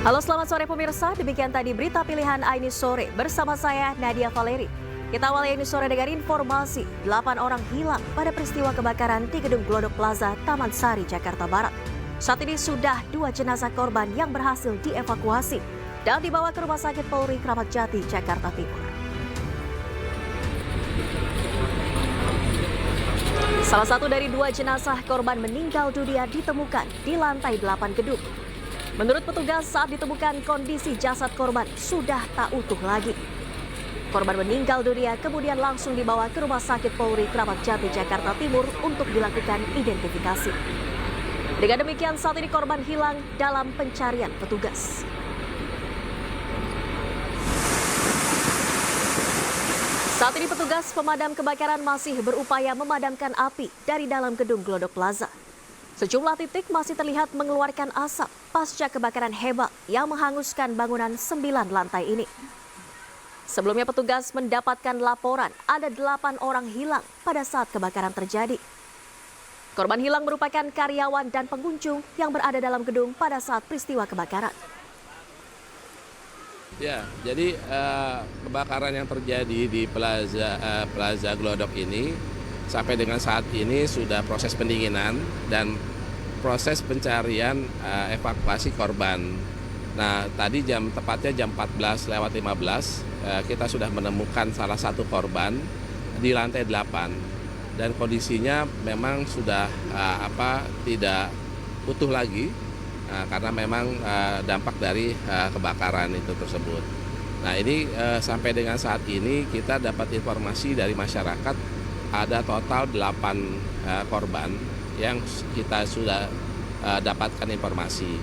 Halo, selamat sore pemirsa. Demikian tadi berita pilihan Aini Sore bersama saya Nadia Valeri. Kita awali Aini Sore dengan informasi 8 orang hilang pada peristiwa kebakaran di Gedung Glodok Plaza, Taman Sari, Jakarta Barat. Saat ini sudah 2 jenazah korban yang berhasil dievakuasi dan dibawa ke Rumah Sakit Polri Kramat Jati, Jakarta Timur. Salah satu dari 2 jenazah korban meninggal dunia ditemukan di lantai 8 gedung. Menurut petugas, saat ditemukan kondisi jasad korban sudah tak utuh lagi. Korban meninggal dunia kemudian langsung dibawa ke Rumah Sakit Polri Kramat Jati, Jakarta Timur untuk dilakukan identifikasi. Dengan demikian, saat ini korban hilang dalam pencarian petugas. Saat ini petugas pemadam kebakaran masih berupaya memadamkan api dari dalam gedung Glodok Plaza. Sejumlah titik masih terlihat mengeluarkan asap pasca kebakaran hebat yang menghanguskan bangunan 9 lantai ini. Sebelumnya petugas mendapatkan laporan ada 8 orang hilang pada saat kebakaran terjadi. Korban hilang merupakan karyawan dan pengunjung yang berada dalam gedung pada saat peristiwa kebakaran. Ya, jadi kebakaran yang terjadi di Plaza Glodok ini sampai dengan saat ini sudah proses pendinginan dan proses pencarian evakuasi korban. Nah, tadi tepatnya jam 14:15 kita sudah menemukan salah satu korban di lantai 8 dan kondisinya memang sudah tidak utuh lagi karena memang dampak dari kebakaran itu tersebut. Nah, ini sampai dengan saat ini kita dapat informasi dari masyarakat ada total 8 korban yang kita sudah dapatkan informasi.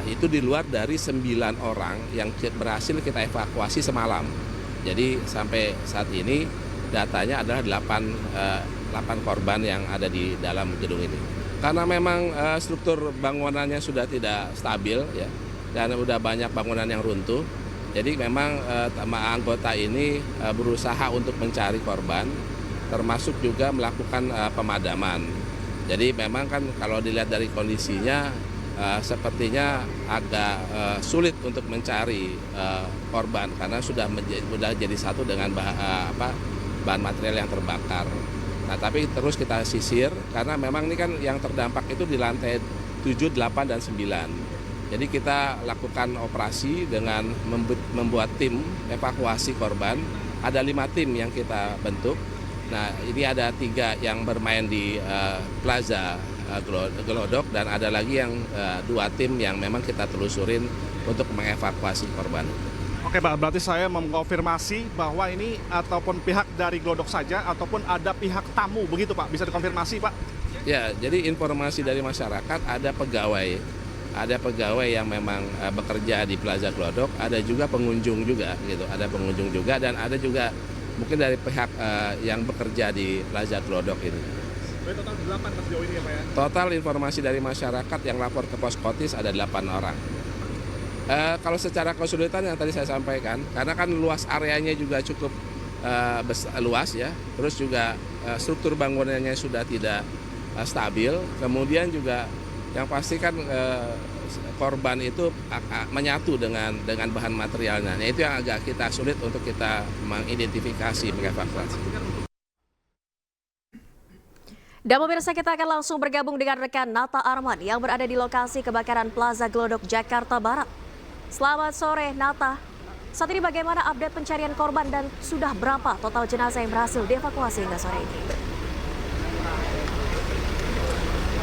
Itu di luar dari 9 orang yang berhasil kita evakuasi semalam. Jadi sampai saat ini datanya adalah 8 korban yang ada di dalam gedung ini. Karena memang struktur bangunannya sudah tidak stabil ya, dan sudah banyak bangunan yang runtuh. Jadi memang anggota ini berusaha untuk mencari korban, termasuk juga melakukan pemadaman. Jadi memang kan kalau dilihat dari kondisinya sepertinya agak sulit untuk mencari korban karena sudah jadi satu dengan bahan material yang terbakar. Nah, tapi terus kita sisir karena memang ini kan yang terdampak itu di lantai 7, 8, dan 9. Jadi kita lakukan operasi dengan membuat tim evakuasi korban. Ada 5 tim yang kita bentuk. Nah, ini ada 3 yang bermain di Plaza Glodok dan ada lagi yang 2 tim yang memang kita telusurin untuk mengevakuasi korban. Oke Pak, berarti saya mengkonfirmasi bahwa ini ataupun pihak dari Glodok saja ataupun ada pihak tamu begitu Pak, bisa dikonfirmasi Pak? Ya, jadi informasi dari masyarakat ada pegawai yang memang bekerja di Plaza Glodok, ada juga pengunjung juga gitu, ada pengunjung juga dan ada juga mungkin dari pihak yang bekerja di Plaza Glodok ini. Berarti total 8 sejauh ini ya Pak ya? Total informasi dari masyarakat yang lapor ke Poskotis ada 8 orang. Kalau secara kesulitan yang tadi saya sampaikan, karena kan luas areanya juga cukup luas ya, terus juga struktur bangunannya sudah tidak stabil, kemudian juga yang pasti kan korban itu menyatu dengan bahan materialnya. Nah, itu yang agak kita sulit untuk kita mengidentifikasi, mengevakuasi. Dan pemirsa, kita akan langsung bergabung dengan rekan Nata Arman yang berada di lokasi kebakaran Plaza Glodok, Jakarta Barat. Selamat sore Nata. Saat ini bagaimana update pencarian korban dan sudah berapa total jenazah yang berhasil dievakuasi hingga sore ini?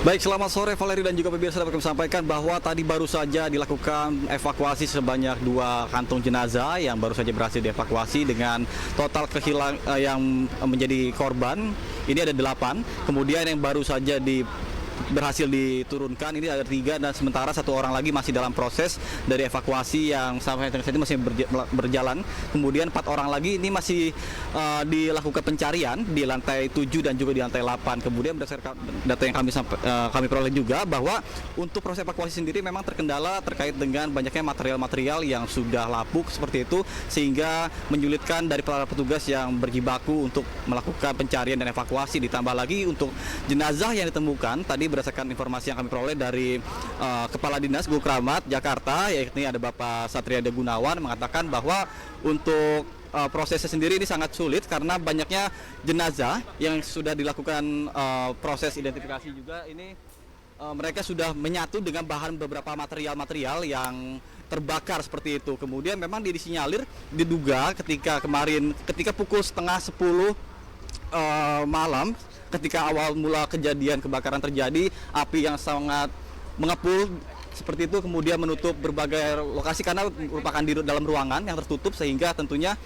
Baik, selamat sore Valeri dan juga pemirsa, dapat kami sampaikan bahwa tadi baru saja dilakukan evakuasi sebanyak 2 kantung jenazah yang baru saja berhasil dievakuasi dengan total yang menjadi korban ini ada 8. Kemudian yang baru saja berhasil diturunkan ini ada 3 dan sementara 1 orang lagi masih dalam proses dari evakuasi yang sampai saat ini masih berjalan. Kemudian 4 orang lagi ini masih dilakukan pencarian di lantai 7 dan juga di lantai 8. Kemudian berdasarkan data yang kami peroleh juga bahwa untuk proses evakuasi sendiri memang terkendala terkait dengan banyaknya material-material yang sudah lapuk seperti itu sehingga menyulitkan dari para petugas yang berjibaku untuk melakukan pencarian dan evakuasi. Ditambah lagi untuk jenazah yang ditemukan tadi berdasarkan informasi yang kami peroleh dari Kepala Dinas Gul Kramat Jakarta, yakni ada Bapak Satriada Gunawan, mengatakan bahwa untuk prosesnya sendiri ini sangat sulit karena banyaknya jenazah yang sudah dilakukan proses identifikasi juga. Ini mereka sudah menyatu dengan bahan beberapa material-material yang terbakar seperti itu. Kemudian memang disinyalir diduga ketika pukul setengah 10 malam, ketika awal mula kejadian kebakaran terjadi, api yang sangat mengepul seperti itu kemudian menutup berbagai lokasi karena merupakan di dalam ruangan yang tertutup, sehingga tentunya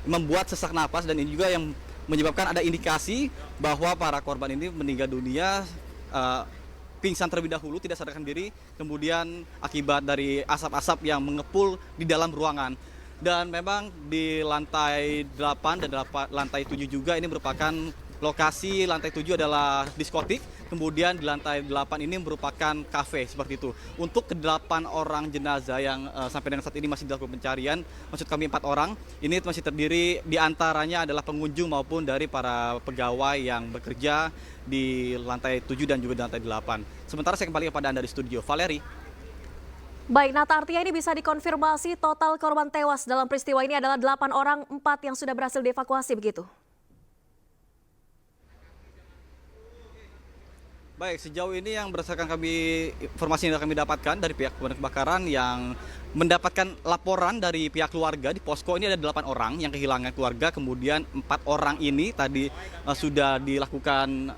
membuat sesak napas, dan ini juga yang menyebabkan ada indikasi bahwa para korban ini meninggal dunia pingsan terlebih dahulu, tidak sadarkan diri, kemudian akibat dari asap-asap yang mengepul di dalam ruangan. Dan memang di lantai 8 dan lantai 7 juga ini merupakan lokasi. Lantai 7 adalah diskotik, kemudian di lantai 8 ini merupakan kafe seperti itu. Untuk ke-8 orang jenazah yang sampai dengan saat ini masih dilakukan pencarian, maksud kami 4 orang, ini masih terdiri diantaranya adalah pengunjung maupun dari para pegawai yang bekerja di lantai 7 dan juga di lantai 8. Sementara saya kembali kepada Anda di studio. Valeri. Baik, Nata, artinya ini bisa dikonfirmasi total korban tewas dalam peristiwa ini adalah 8 orang, 4 yang sudah berhasil dievakuasi begitu? Baik, sejauh ini yang berdasarkan informasi yang kami dapatkan dari pihak pemadam kebakaran yang mendapatkan laporan dari pihak keluarga di posko, ini ada 8 orang yang kehilangan keluarga, kemudian 4 orang ini tadi sudah dilakukan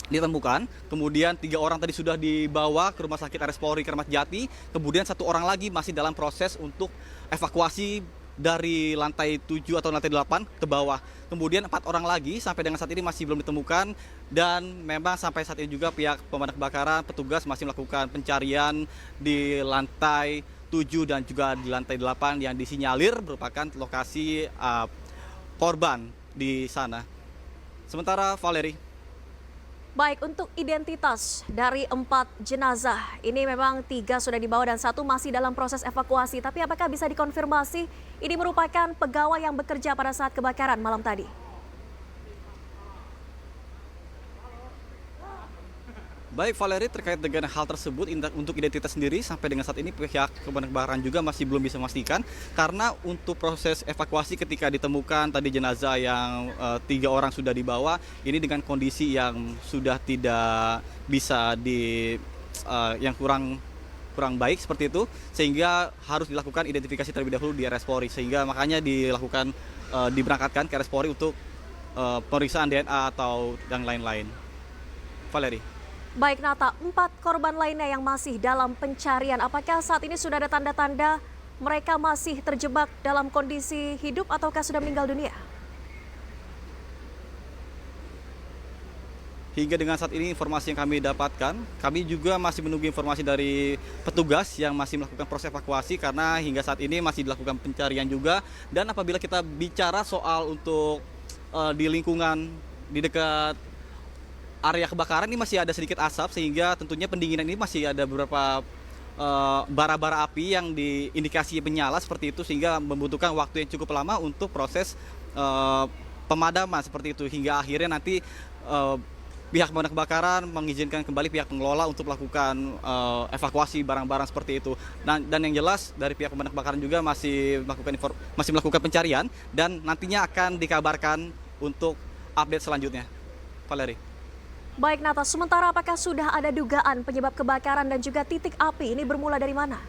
ditemukan, kemudian 3 orang tadi sudah dibawa ke Rumah Sakit RS Polri Kramat Jati, kemudian 1 orang lagi masih dalam proses untuk evakuasi dari lantai 7 atau lantai 8 ke bawah. Kemudian 4 orang lagi sampai dengan saat ini masih belum ditemukan, dan memang sampai saat ini juga pihak pemadam kebakaran, petugas masih melakukan pencarian di lantai 7 dan juga di lantai 8 yang disinyalir merupakan lokasi korban di sana. Sementara Valeri. Baik, untuk identitas dari 4 jenazah, ini memang 3 sudah dibawa dan 1 masih dalam proses evakuasi. Tapi apakah bisa dikonfirmasi ini merupakan pegawai yang bekerja pada saat kebakaran malam tadi? Baik Valeri, terkait dengan hal tersebut untuk identitas sendiri sampai dengan saat ini pihak pemadam kebakaran juga masih belum bisa memastikan, karena untuk proses evakuasi ketika ditemukan tadi jenazah yang 3 orang sudah dibawa, ini dengan kondisi yang sudah tidak bisa yang kurang baik seperti itu, sehingga harus dilakukan identifikasi terlebih dahulu di RS Polri, sehingga makanya diberangkatkan ke RS Polri untuk pemeriksaan DNA atau yang lain-lain. Valeri. Baik, Nata, 4 korban lainnya yang masih dalam pencarian, apakah saat ini sudah ada tanda-tanda mereka masih terjebak dalam kondisi hidup ataukah sudah meninggal dunia? Hingga dengan saat ini informasi yang kami dapatkan, kami juga masih menunggu informasi dari petugas yang masih melakukan proses evakuasi, karena hingga saat ini masih dilakukan pencarian juga. Dan apabila kita bicara soal untuk di lingkungan di dekat area kebakaran ini masih ada sedikit asap, sehingga tentunya pendinginan ini masih ada beberapa bara-bara api yang diindikasi menyala seperti itu, sehingga membutuhkan waktu yang cukup lama untuk proses pemadaman seperti itu, hingga akhirnya nanti pihak pemadam kebakaran mengizinkan kembali pihak pengelola untuk melakukan evakuasi barang-barang seperti itu. Dan yang jelas dari pihak pemadam kebakaran juga masih melakukan pencarian, dan nantinya akan dikabarkan untuk update selanjutnya. Valeri. Baik, Nata, sementara apakah sudah ada dugaan penyebab kebakaran dan juga titik api ini bermula dari mana?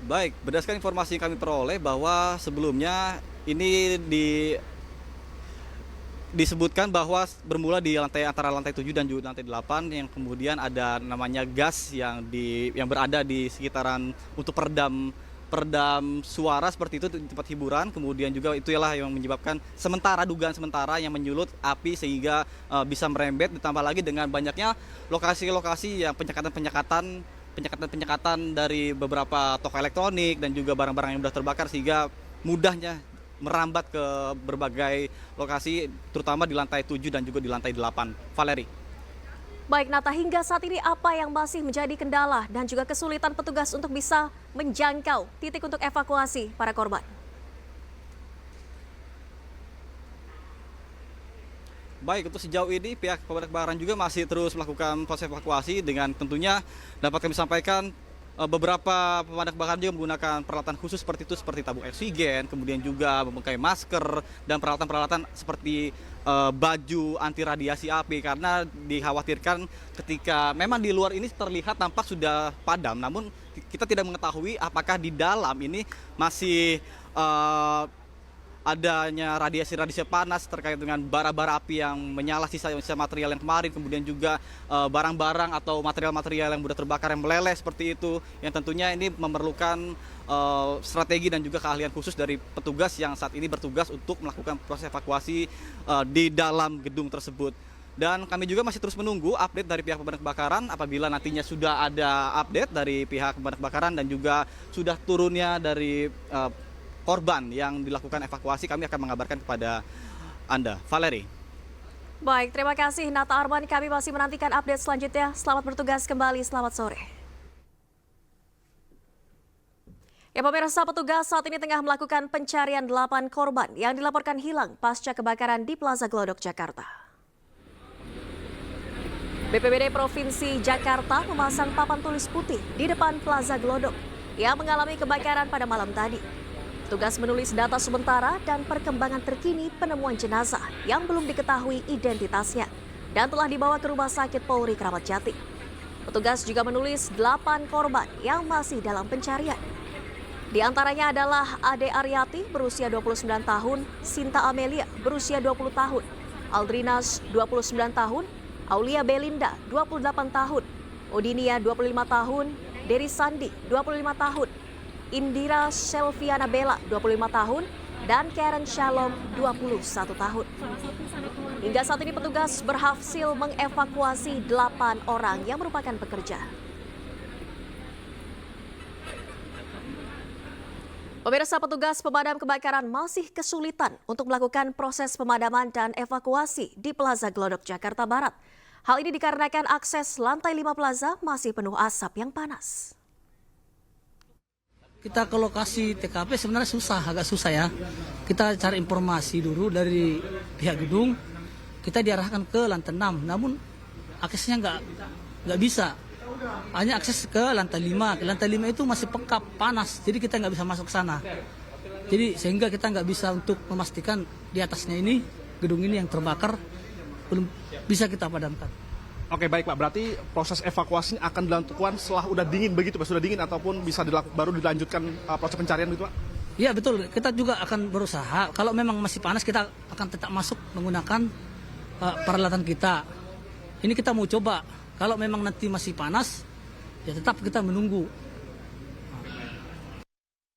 Baik, berdasarkan informasi yang kami peroleh bahwa sebelumnya ini disebutkan bahwa bermula di antara lantai 7 dan juga lantai 8, yang kemudian ada namanya gas yang berada di sekitaran untuk peredam suara seperti itu di tempat hiburan. Kemudian juga itulah yang menyebabkan dugaan sementara yang menyulut api sehingga bisa merembet, ditambah lagi dengan banyaknya lokasi-lokasi yang penyekatan dari beberapa toko elektronik dan juga barang-barang yang sudah terbakar, sehingga mudahnya merambat ke berbagai lokasi, terutama di lantai 7 dan juga di lantai 8. Valeri. Baik, Nata, hingga saat ini apa yang masih menjadi kendala dan juga kesulitan petugas untuk bisa menjangkau titik untuk evakuasi para korban? Baik, untuk sejauh ini pihak pemadam kebakaran juga masih terus melakukan proses evakuasi dengan tentunya dapat kami sampaikan beberapa pemadam kebakaran juga menggunakan peralatan khusus seperti itu, seperti tabung oksigen, kemudian juga memakai masker dan peralatan-peralatan seperti baju anti radiasi api, karena dikhawatirkan ketika memang di luar ini terlihat tampak sudah padam, namun kita tidak mengetahui apakah di dalam ini masih adanya radiasi-radiasi panas terkait dengan bara-bara api yang menyala sisa material yang kemarin, kemudian juga barang-barang atau material-material yang sudah terbakar yang meleleh seperti itu, yang tentunya ini memerlukan strategi dan juga keahlian khusus dari petugas yang saat ini bertugas untuk melakukan proses evakuasi di dalam gedung tersebut. Dan kami juga masih terus menunggu update dari pihak pemadam kebakaran apabila nantinya sudah ada update dari pihak pemadam kebakaran dan juga sudah turunnya dari korban yang dilakukan evakuasi, kami akan mengabarkan kepada Anda. Valeri. Baik, terima kasih Nata Arman. Kami masih menantikan update selanjutnya. Selamat bertugas kembali, selamat sore. Ya pemirsa, petugas saat ini tengah melakukan pencarian 8 korban yang dilaporkan hilang pasca kebakaran di Plaza Glodok, Jakarta. BPBD Provinsi Jakarta memasang papan tulis putih di depan Plaza Glodok yang mengalami kebakaran pada malam tadi. Petugas menulis data sementara dan perkembangan terkini penemuan jenazah yang belum diketahui identitasnya dan telah dibawa ke Rumah Sakit Polri Kramat Jati. Petugas juga menulis 8 korban yang masih dalam pencarian. Di antaranya adalah Ade Aryati berusia 29 tahun, Sinta Amelia berusia 20 tahun, Aldrinas 29 tahun, Aulia Belinda 28 tahun, Odinia 25 tahun, Dery Sandi 25 tahun, Indira Selviana Bella 25 tahun, dan Karen Shalom 21 tahun. Hingga saat ini petugas berhasil mengevakuasi 8 orang yang merupakan pekerja. Pemirsa, petugas pemadam kebakaran masih kesulitan untuk melakukan proses pemadaman dan evakuasi di Plaza Glodok, Jakarta Barat. Hal ini dikarenakan akses lantai 5 plaza masih penuh asap yang panas. Kita ke lokasi TKP sebenarnya agak susah ya. Kita cari informasi dulu dari pihak gedung, kita diarahkan ke lantai 6, namun aksesnya nggak bisa. Hanya akses ke lantai 5. Ke lantai 5 itu masih pengkap, panas, jadi kita nggak bisa masuk ke sana. Jadi sehingga kita nggak bisa untuk memastikan di atasnya ini, gedung ini yang terbakar, belum bisa kita padamkan. Oke, baik Pak, berarti proses evakuasi akan dilakukan setelah udah dingin begitu Pak? Sudah dingin ataupun bisa baru dilanjutkan proses pencarian gitu Pak? Iya betul, kita juga akan berusaha. Kalau memang masih panas kita akan tetap masuk menggunakan peralatan kita. Ini kita mau coba, kalau memang nanti masih panas, ya tetap kita menunggu.